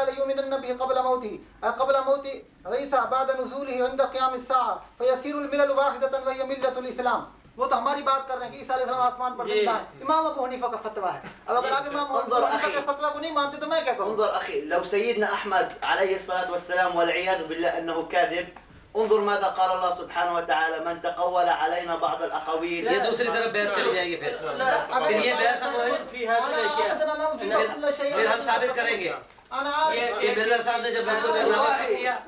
قال ليؤمنن به قبل موت عيسى بعد نزوله عند قيام الساعة فيصير الملل واحدة وهي ملة الإسلام. وہ تو ہماری بات کر رہے ہیں کہ عیسیٰ علیہ السلام آسمان پر زندہ ہے. امام ابو حنیفہ کا فتویٰ ہے. اب اگر آپ امام ابو حنیفہ کے فتویٰ کو نہیں مانتے تو میں کیا کہوں؟ انظر اخي، لو سيدنا احمد عليه الصلاه والسلام والعياذ بالله انه كاذب، انظر ماذا قال الله سبحانه وتعالى: من تقول علينا بعض الاقاويل. یہ دوسری طرف بحث چلی جائے گی. پھر یہ بحث پھر ہم ثابت کریں گے. یہ مرزا صاحب نے جب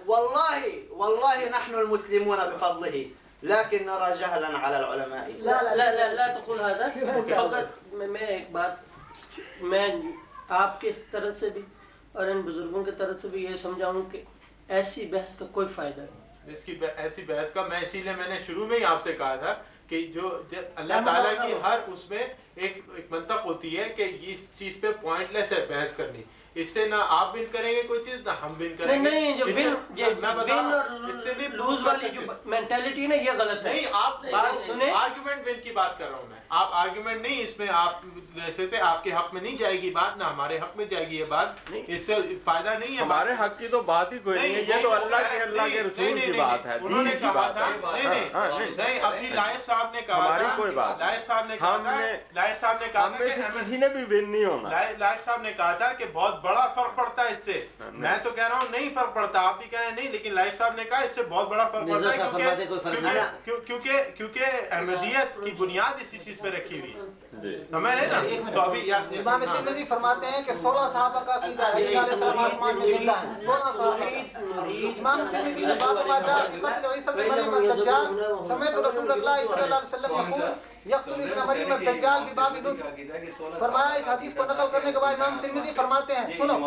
والله نحن المسلمون بفضله لكن نرى جهلا على العلماء. لا لا لا لا تقول هذا. فقط میں ایک بات میں آپ کے طرف سے بھی اور ان بزرگوں کی طرف سے بھی یہ سمجھاؤں کہ ایسی بحث کا کوئی فائدہ نہیں. اس کی ایسی بحث کا میں اسی لیے میں نے شروع میں ہی آپ سے کہا تھا کہ جو اللہ تعالیٰ کی ہر اس میں ایک منطق ہوتی ہے کہ اس چیز پہ پوائنٹ لیس ہے بحث کرنی. اس سے نہ آپ ون کریں گے کوئی چیز نہ ہم ون کریں گے. نہیں جو ون اور لوز والی جو مینٹیلٹی نا یہ غلط ہے. نہیں آپ بات سنیں، آرگیومنٹ ون کی بات کر رہا ہوں میں. آپ آرگیومنٹ نہیں اس میں آپ جیسے تھے آپ کے حق میں نہیں جائے گی بات، نہ ہمارے حق میں جائے گی یہ بات. اس سے فائدہ نہیں ہے. ہمارے حق کی تو بات ہی کوئی نہیں ہے. یہ تو اللہ کے رسول کی بات ہے. انہوں نے کہا تھا نہیں ابھی لائق صاحب نے کہا ہماری کوئی بات، لائق صاحب نے کہا تھا لائق صاحب نے کہا تھا کہ کسی نے بھی ون نہیں ہونا. لائق صاحب نے کہا تھا کہ بہت بڑا فرق پڑتا ہے اس سے. میں تو کہہ رہا ہوں نہیں فرق پڑتا، آپ بھی کہہ رہے ہیں نہیں، لیکن لائق صاحب نے کہا اس سے بہت بڑا فرق پڑتا ہے کیونکہ احمدیت کی بنیاد اسی چیز پہ رکھی ہوئی ہے. سمجھ رہے نا؟ تو ابھی امام ترمذی فرماتے ہیں کہ 16 صحابہ کا عقیدہ ہے عیسیٰ علیہ السلام آسمان میں زندہ ہیں. 16 صحابہ. امام ترمذی نے باب ما جاء فی قتل عیسی بن مریم الدجال سمعت رسول اللہ صلی اللہ علیہ وسلم یقول یقتل ابن مریم الدجال بباب لطف. فرمایا اس حدیث کو نقل کرنے کے بعد امام ترمذی فرماتے ہیں سنو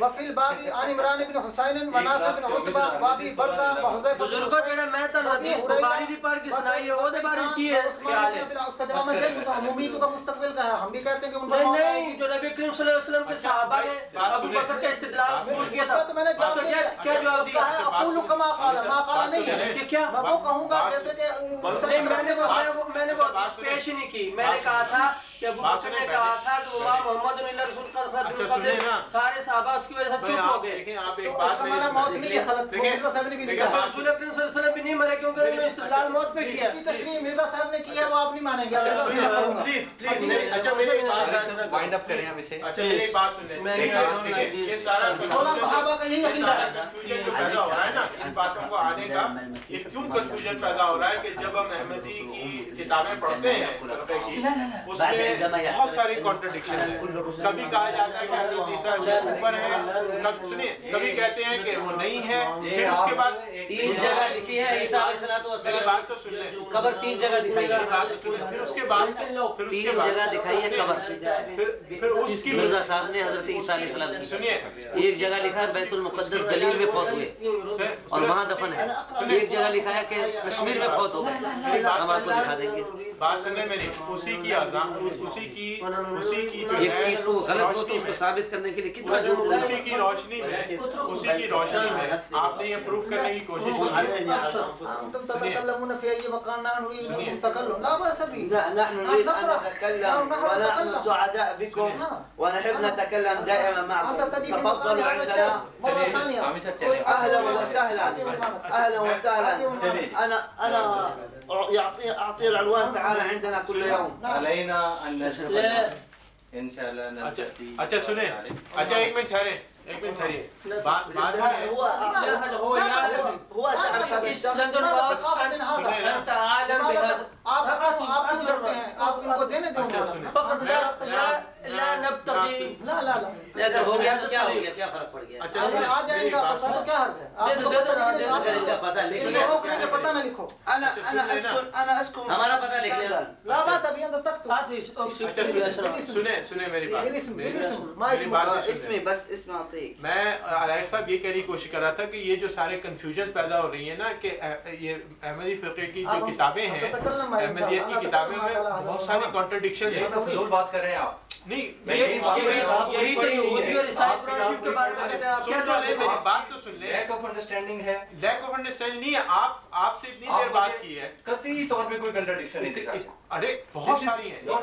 وفی الباب عن عمران بن حسین ونافع بن عتبہ وابی برزہ وحذیفہ. بزرگوں جڑا میں تو حدیث بخاری دی پڑھ کے سنائی ہے وہ دے بارے کی ہے خیال ہے. اس کا جواب میں دے چکا ہوں. امید کا مستقبل کا ہے. ہم بھی کہتے ہیں کہ ان پر نہیں جو نبی کریم صلی اللہ علیہ وسلم کے صحابہ نے ابو بکر کا استدلال قبول کیا تھا. تو میں نے کیا جواب دیا ہے؟ اقول کما قال ما قال نہیں ہے کہ کیا میں وہ کہوں گا جیسے کہ میں نے وہ پیش ہی نہیں کی. میں نے کہا تھا کہ ابو بکر نے کہا تھا کہ امام محمد اللہ رسول سارے صحابہ اس کی وجہ سے چپ ہو گئے. لیکن آپ ایک بات موت نہیں ہے خلق مرزا صاحب نے بھی نہیں کہا. رسول اکرم صلی اللہ علیہ وسلم بھی نہیں مرے کیونکہ انہوں نے استدلال موت پہ کیا. اس کی تشریح مرزا صاحب نے کی ہے وہ آپ نہیں مانیں گے. پلیز اچھا میری بات وائنڈ اپ کریں ہم اسے. اچھا میری بات سن لیں. یہ سارا 16 صحابہ کا یہی عقیدہ ہے. کنفیوژن جو پیدا ہو رہا ہے نا ان باتوں کو آنے کا یہ کیوں کنفیوژن پیدا ہو رہا ہے کہ جب ہم احمدی کی کتابیں پڑھتے ہیں فرقے کی اس میں بہت ساری کانٹرڈکشن ہیں. کبھی کہا جاتا ہے کہ حضرت عیسیٰ اوپر ہے، سنیے کبھی کہتے ہیں کہ وہ نہیں ہے. پھر اس کے بعد 3 جگہ لکھی ہے عیسیٰ علیہ السلام بات تو سن لیں. قبر 3 جگہ دکھائی ہے. بات تو سن لیں. پھر اس کے بعد 3 جگہ دکھائی ہے قبر. پھر اس کی مرزا صاحب نے حضرت عیسیٰ علیہ السلام کی سنیے ایک جگہ لکھا ہے بیت المقدس گلیل میں فوت ہوئے اور وہاں دفن ہے. ایک جگہ لکھا ہے کہ کشمیر میں فوت ہو گئے. ہم آپ کو دکھا دیں گے. بات سننے میری اسی کی اسی کی جو ایک چیز کو غلط ہو تو اس کو ثابت کرنے کے لیے کتنا جھوٹ بولنا. اسی کی روشنی میں آپ نے یہ پروف کرنے کی کوشش کی ہے. انتم تتكلمون في اي مكان نحن نريد ان نتكلم لا باس به. لا نحن نريد ان نتكلم ونحن سعداء بكم ونحب نتكلم دائما معكم. تفضلوا عندنا مرة ثانية. اهلا وسهلا اهلا وسهلا. انا اعطي العنوان تعال عندنا كل يوم. علينا ان نشتغل ان شاء الله نلتقي. اچھا سنیں. اچھا ایک منٹ ٹھہریں. هو تعرف هذا الشخص انت عالم بهذا. آپ کیوں لڑتے ہیں؟ آپ ان کو دینے دیں. فقط لا نبتغي. لا لا لا اگر ہو گیا تو کیا ہو گیا؟ کیا فرق پڑ گیا؟ اگر آ جائے گا پتہ تو کیا حرج ہے؟ آپ کو پتہ لکھ لیا. پتہ نہ لکھو. انا اسكن ہمارا پتہ لکھ لیا. لا باس ابھی انت تک سنیں میری بات. اسمي بس اسمي اعطيك. میں علائق صاحب یہ کہنے کی کوشش کر رہا تھا کہ یہ جو سارے کنفیوژن پیدا ہو رہی ہیں نا کہ یہ احمدی فرقے کی جو کتابیں ہیں احمدیت کی کتابیں میں بہت ساری کانٹرڈکشن ہیں. فضول بات کر رہے ہیں آپ. نہیں یہی تو یہودی اور عیسائی قرآن شریف کے بارے میں کہتے ہیں. آپ کیا سن لیں میری بات تو سن لیں. لیک آف انڈرسٹینڈنگ ہے. لیک آف انڈرسٹینڈنگ نہیں ہے. آپ سے اتنی دیر بات کی ہے قطعی طور پہ کوئی کنٹرڈکشن نہیں دکھا. ارے بہت ساری ہیں.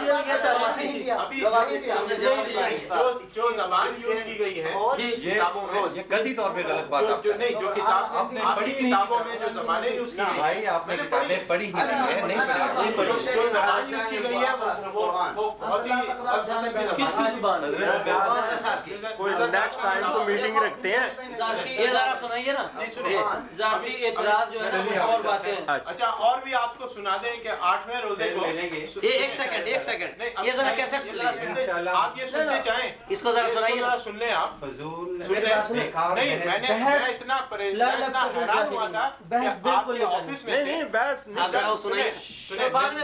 دیا کہ یہ چرواتی تھی. ابھی جو زبان یوز کی گئی ہے کتابوں میں، یہ قطعی طور پہ غلط بات آپ جو نہیں جو کتاب آپ کی کتابوں میں جو زبانیں یوز کی گئی بھائی آپ نے کتابیں پڑھی ہی نہیں ہے، نہیں پڑھی. جو زبان یوز کی گئی ہے وہ بہت ہی کس کی زبان؟ کوئی نیکسٹ ٹائم تو میٹنگ رکھتے ہیں. یہ ذرا سنائیے نا. ذاتی اعتراض جو ہے وہ اور باتیں ہیں. اچھا اور بھی آپ کو سنا دیں کہ 8ویں روزے کو ایک سیکنڈ یہ ذرا کیسٹ سن لیجیے. آپ یہ سنتے چاہیں اس کو ذرا سنائیے نا. سن لیں آپ فضول سن لیں. نہیں میں اتنا پریشان اتنا حیران ہوا تھا کہ آپ کے آفس میں نہیں بحث آپ ذرا وہ سنائیے.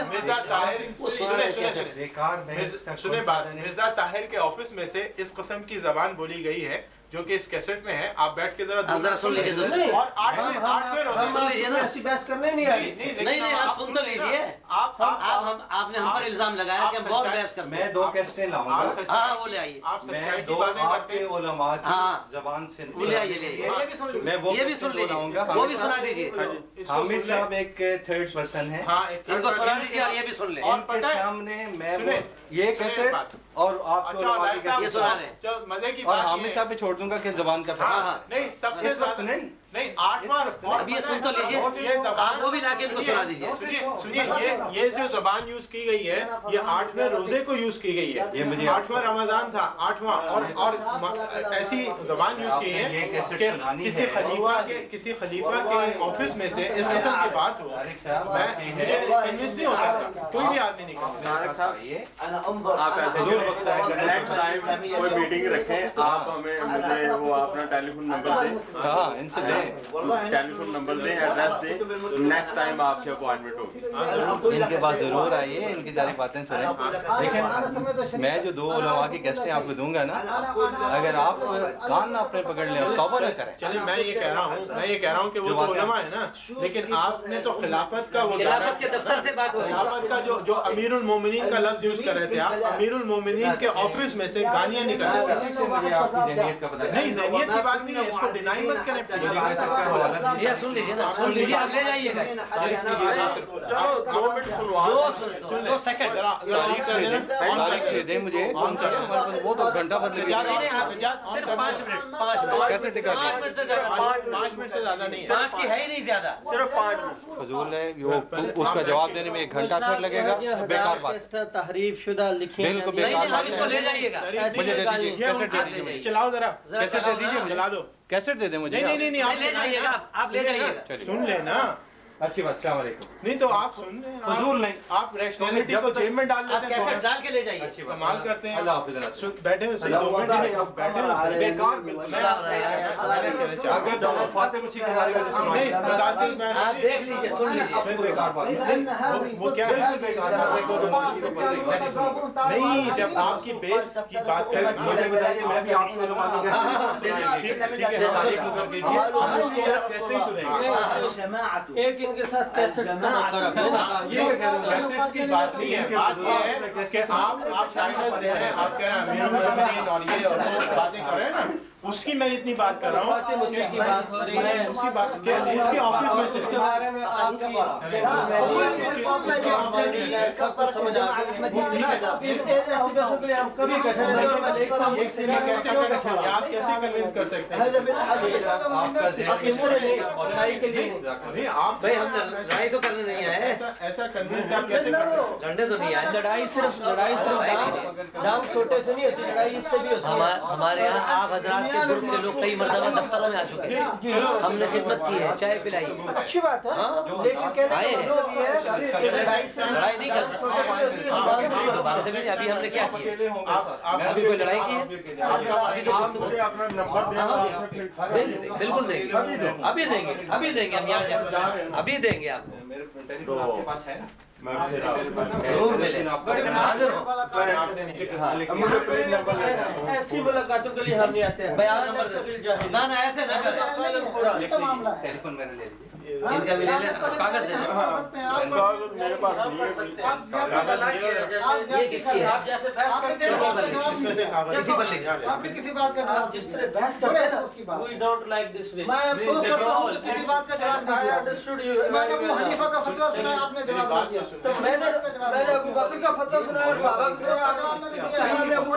مرزا طاہر سنیں بات، مرزا طاہر کے آفس میں سے اس قسم کی زبان بولی گئی ہے جو کہ اس کیسٹ میں ہے. آپ بیٹھ کے ذرا سن لیجیے دوستو. اور 8ویں روزے سن لیجیے نا. ایسی بحث کرنے نہیں آئی. نہیں آپ سن تو لیجیے. آپ نے ہم پر الزام لگایا کہ ہم بہت بحث کرتے میں ہیں. 2 کیسٹیں لاؤں گا. ہاں وہ لے آئیے. آپ میں سچائی کی 2 باتیں آپ کرتے کے ہیں. علماء کی ہاں. زبان سے وہ لے آئیے لے میں وہ یہ بھی سن لیجیے. وہ بھی سنا دیجیے. حامد صاحب ایک تھرڈ پرسن ہے، ہاں ان کو سنا دیجیے اور یہ بھی سن لیں. اور ان کے سامنے میں وہ یہ کیسٹ اور آپ کو علماء کی یہ کیسٹ سنا دیں. مزے کی اور بات حامد صاحب پہ چھوڑ دوں گا کہ زبان کا ہاں نہیں سب سے اس وقت زیادہ نہیں. نہیں 8واں اب یہ سن تو لیجیے. یہ زبان آپ وہ بھی لا کے ان کو سنا دیجیے. سنیے یہ جو زبان یوز کی گئی ہے یہ 8ویں روزے کو یوز کی گئی ہے. یہ مجھے 8واں رمضان تھا 8واں اور ایسی زبان یوز کی ہے کہ کسی خلیفہ کے آفس میں سے اس قسم کی بات ہو. مجھے کنوینس نہیں ہو سکتا، کوئی بھی آدمی نہیں کرتا. آپ ایسے نیکسٹ ٹائم کوئی میٹنگ رکھیں. آپ ہمیں مجھے وہ اپنا ٹیلی فون نمبر دیں. ہاں ان سے دیں. ٹیلی فون نمبر دیں، ایڈریس دیں. نیکسٹ ٹائم آپ سے اپوائنٹمنٹ ہوگی. ان کے پاس ضرور آئیے، ان کی ساری باتیں سنیں. لیکن میں جو 2 علماء کی کیسٹیں آپ کو دوں گا نا، اگر آپ کان نہ اپنے پکڑ لیں اور توبہ نہ کریں. چلیے میں یہ کہہ رہا ہوں کہ وہ تو علماء ہے نا، لیکن آپ نے تو خلافت کا وہ خلافت کے دفتر سے بات ہو رہی ہے. خلافت کا جو امیر المومنین کا لفظ یوز کر رہے تھے آپ، امیر المومنین کے آفس میں سے گالیاں نکل رہی تھیں. اسی سے مجھے آپ کی ذہنیت کا پتہ نہیں ذہنیت کی بات نہیں ہے، اس کو ڈینائی مت کریں. یہ سن لیجیے نا. سن لیجیے. آپ لے جائیے گا. چلو 2 منٹ سنوا. 2 سیکنڈ. تاریخ دے دیں مجھے. وہ تو گھنٹہ بھر لگے گا. صرف 5 منٹ. کیسے ٹکا 5 منٹ سے زیادہ. 5 منٹ سے زیادہ نہیں ہے. 5 کی ہے ہی نہیں زیادہ. صرف 5 منٹ. فضول ہے اس کا جواب دینے میں 1 گھنٹہ پھر لگے گا. بیکار بات. تحریف شدہ لکھی ہیں. بالکل نہیں بیکار نہیں آپ اس کو لے جائیے گا. مجھے دے دیجیے. کیسٹ دے دیجیے. چلاؤ ذرا کیسٹ دے دیجیے. چلا دو. کیسٹ دے دیں مجھے. نہیں آپ لے جائیے گا. آپ لے جائیے گا. سن لینا. اچھی بات. السلام علیکم. نہیں تو آپ سن لیں. فضول نہیں. آپ ریشنلٹی کو جیب میں ڈال آپ لیتے کیسے ہیں. ڈال کے لے جائیے. کمال کرتے ہیں. اللہ حافظ. بیٹھے ہوئے اگر فاتح مچھی کے بارے میں سنائیں. آپ دیکھ لیجیے. سن لیجیے. بیکار بات. وہ کیا نہیں جب آپ کی بیس کی بات کریں مجھے بتائیے میں بھی آپ کو علماء کی کیسے ہی سنیں گے. ایک ان کے ساتھ کیسٹ کیسٹس کی بات نہیں ہے. بات یہ ہے کہ آپ شاید دے رہے ہیں. آپ کہہ رہے ہیں امیر المومنین اور یہ اور وہ باتیں کر رہے ہیں نا، اس کی میں اتنی بات کر رہا ہوں. مجھے کی بات ہو رہی ہے. اس کی بات کہ اس کے آفس میں سے اس کے بارے میں آپ کی سب کچھ سمجھ آ گئی. ایسی بحثوں کے لیے ہم کبھی کٹھے نہیں اور میں دیکھتا ہوں آپ کیسے کنوینس کر سکتے ہیں. آپ کا لڑائی کے لیے نہیں آپ بھائی ہم لڑائی تو کرنے نہیں آئے. ایسا کنوینس آپ کیسے کر سکتے ہیں. لڑنے تو نہیں آئے. لڑائی صرف ڈانگ چھوٹے سے نہیں ہوتی، لڑائی اس سے بھی ہوتی ہے. ہمارے یہاں آپ حضرات کے گروپ کے لوگ کئی مرتبہ دفتروں میں آ چکے ہیں. ہم نے خدمت کی ہے، چائے پلائی. اچھی بات ہے، لیکن کہنے کا مطلب یہ ہے کہ لڑائی نہیں کرنا. باہر سے بھی ابھی ہم نے کیا کیا؟ ابھی کوئی لڑائی کی ہے؟ ابھی تو اپنا نمبر دیں. بالکل دیں گے. ابھی دیں گے. ابھی دیں گے. ہم یہاں جائیں. ابھی دیں گے. آپ میرے ٹیلیفون آپ کے پاس ہے نا؟ ضرور ملے. حاضر ہوں. ایسی ملاقاتوں کے لیے ہم نہیں آتے ہیں. بیان نمبر نہ ایسے نہ کریں. ٹیلیفون میرا لے لیجیے. ان کا بھی لے لیں کاغذ دے دیں کاغذ میرے پاس نہیں ہے یہ کس کی ہے آپ جیسے بحث کرتے ہیں کسی پر لکھ آپ نے کسی بات کا آپ جواب جس دیا طرح بحث کرتے ہیں اس کی بات we don't like this way. میں افسوس کرتا ہوں کہ کسی بات کا جواب نہیں I دیا understood you. میں نے ابو حنیفہ کا فتویٰ سنا ہے آپ نے جواب نہیں دیا تو میں نے ابو بکر کا فتویٰ سنا ہے اور صحابہ کا جواب نہیں دیا سنا ہے.